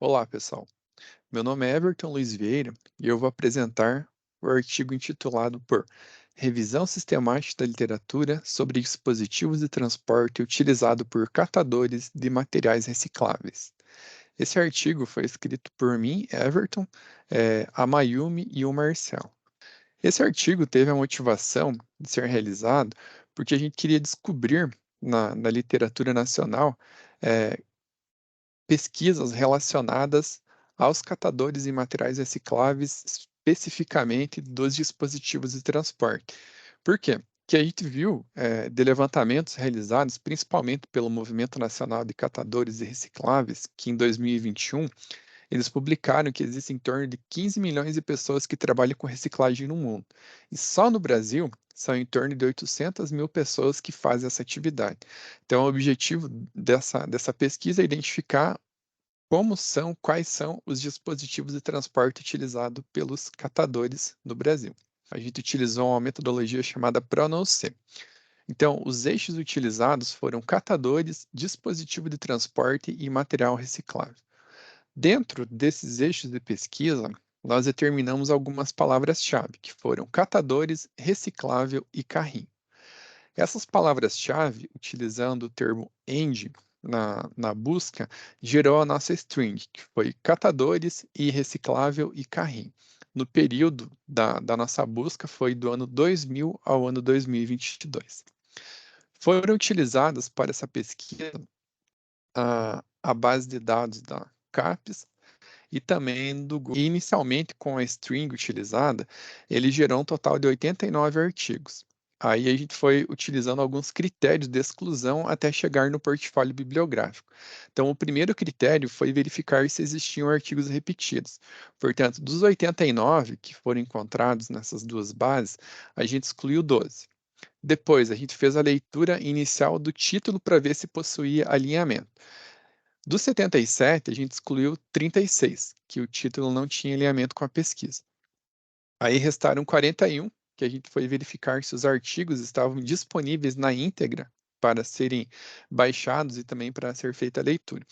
Olá, pessoal. Meu nome é Everton Luiz Vieira e eu vou apresentar o artigo intitulado por Revisão Sistemática da Literatura sobre Dispositivos de Transporte utilizado por catadores de materiais recicláveis. Esse artigo foi escrito por mim, Everton, a Mayumi e o Marcel. Esse artigo teve a motivação de ser realizado porque a gente queria descobrir na literatura nacional eh, pesquisas relacionadas aos catadores de materiais recicláveis, especificamente dos dispositivos de transporte. Por quê? Que a gente viu de levantamentos realizados principalmente pelo Movimento Nacional de Catadores e Recicláveis, que em 2021 eles publicaram que existem em torno de 15 milhões de pessoas que trabalham com reciclagem no mundo. E só no Brasil são em torno de 800 mil pessoas que fazem essa atividade. Então, o objetivo dessa pesquisa é identificar quais são os dispositivos de transporte utilizados pelos catadores no Brasil. A gente utilizou uma metodologia chamada PRONOC. Então, os eixos utilizados foram catadores, dispositivo de transporte e material reciclável. Dentro desses eixos de pesquisa, nós determinamos algumas palavras-chave, que foram catadores, reciclável e carrinho. Essas palavras-chave, utilizando o termo end na busca, gerou a nossa string, que foi catadores e reciclável e carrinho. No período da nossa busca foi do ano 2000 ao ano 2022. Foram utilizadas para essa pesquisa a base de dados da CAPES e também do Google. E inicialmente, com a string utilizada, ele gerou um total de 89 artigos. Aí a gente foi utilizando alguns critérios de exclusão até chegar no portfólio bibliográfico. Então, o primeiro critério foi verificar se existiam artigos repetidos. Portanto, dos 89 que foram encontrados nessas duas bases, a gente excluiu 12. Depois, a gente fez a leitura inicial do título para ver se possuía alinhamento. Dos 77, a gente excluiu 36, que o título não tinha alinhamento com a pesquisa. Aí restaram 41, que a gente foi verificar se os artigos estavam disponíveis na íntegra para serem baixados e também para ser feita a leitura.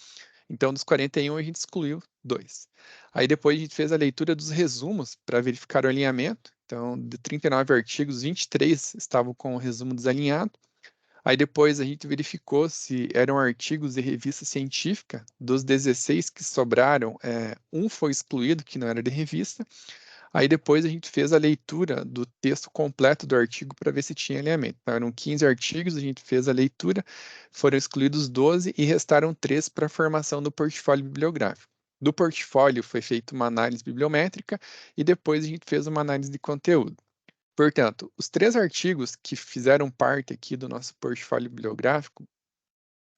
Então, dos 41, a gente excluiu 2. Aí depois a gente fez a leitura dos resumos para verificar o alinhamento. Então, de 39 artigos, 23 estavam com o resumo desalinhado. Aí depois a gente verificou se eram artigos de revista científica. Dos 16 que sobraram, um foi excluído, que não era de revista. Aí depois a gente fez a leitura do texto completo do artigo para ver se tinha alinhamento. Então, eram 15 artigos, a gente fez a leitura, foram excluídos 12 e restaram 3 para a formação do portfólio bibliográfico. Do portfólio foi feita uma análise bibliométrica e depois a gente fez uma análise de conteúdo. Portanto, os 3 artigos que fizeram parte aqui do nosso portfólio bibliográfico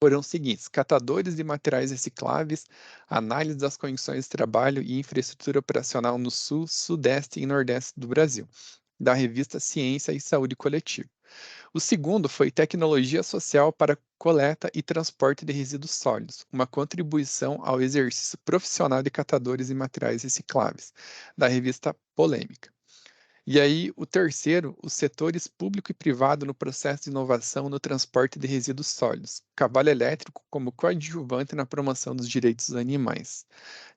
foram os seguintes: catadores de materiais recicláveis, análise das condições de trabalho e infraestrutura operacional no Sul, Sudeste e Nordeste do Brasil, da revista Ciência e Saúde Coletiva. O segundo foi Tecnologia Social para Coleta e Transporte de Resíduos Sólidos, uma contribuição ao exercício profissional de catadores de materiais recicláveis, da revista Polêmica. E aí, o terceiro, os setores público e privado no processo de inovação no transporte de resíduos sólidos, cavalo elétrico como coadjuvante na promoção dos direitos dos animais.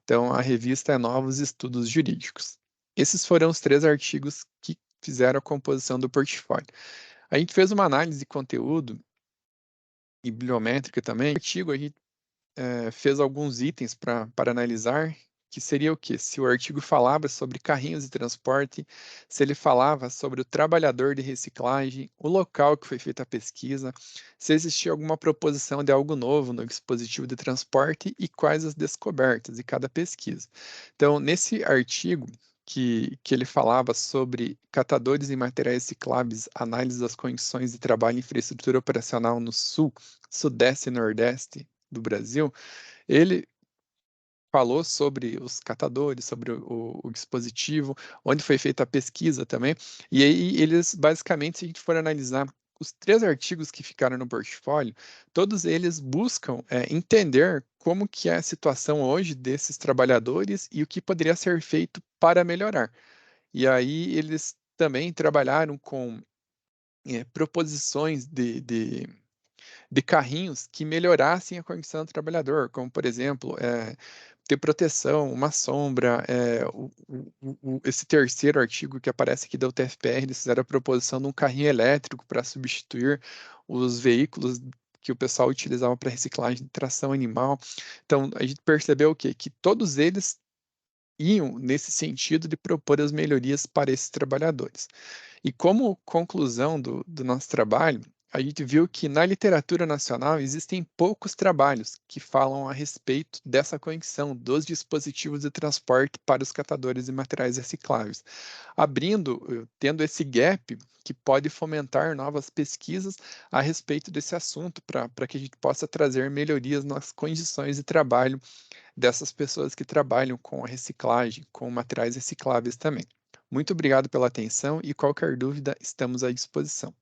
Então, a revista é Novos Estudos Jurídicos. Esses foram os 3 artigos que fizeram a composição do portfólio. A gente fez uma análise de conteúdo e bibliométrica também. No artigo, a gente fez alguns itens para analisar, que seria o quê? Se o artigo falava sobre carrinhos de transporte, se ele falava sobre o trabalhador de reciclagem, o local que foi feita a pesquisa, se existia alguma proposição de algo novo no dispositivo de transporte e quais as descobertas de cada pesquisa. Então, nesse artigo, que ele falava sobre catadores e materiais recicláveis, análise das condições de trabalho e infraestrutura operacional no Sul, Sudeste e Nordeste do Brasil, ele falou sobre os catadores, sobre o dispositivo, onde foi feita a pesquisa também, e aí eles, basicamente, se a gente for analisar os 3 artigos que ficaram no portfólio, todos eles buscam entender como que é a situação hoje desses trabalhadores e o que poderia ser feito para melhorar. E aí eles também trabalharam com proposições de carrinhos que melhorassem a condição do trabalhador, como, por exemplo, ter proteção, uma sombra, esse terceiro artigo que aparece aqui da UTFPR, eles fizeram a proposição de um carrinho elétrico para substituir os veículos que o pessoal utilizava para reciclagem de tração animal. Então, a gente percebeu o quê? Que todos eles iam nesse sentido de propor as melhorias para esses trabalhadores. E como conclusão do nosso trabalho, a gente viu que na literatura nacional existem poucos trabalhos que falam a respeito dessa conexão dos dispositivos de transporte para os catadores de materiais recicláveis, tendo esse gap que pode fomentar novas pesquisas a respeito desse assunto, para que a gente possa trazer melhorias nas condições de trabalho dessas pessoas que trabalham com a reciclagem, com materiais recicláveis também. Muito obrigado pela atenção e qualquer dúvida, estamos à disposição.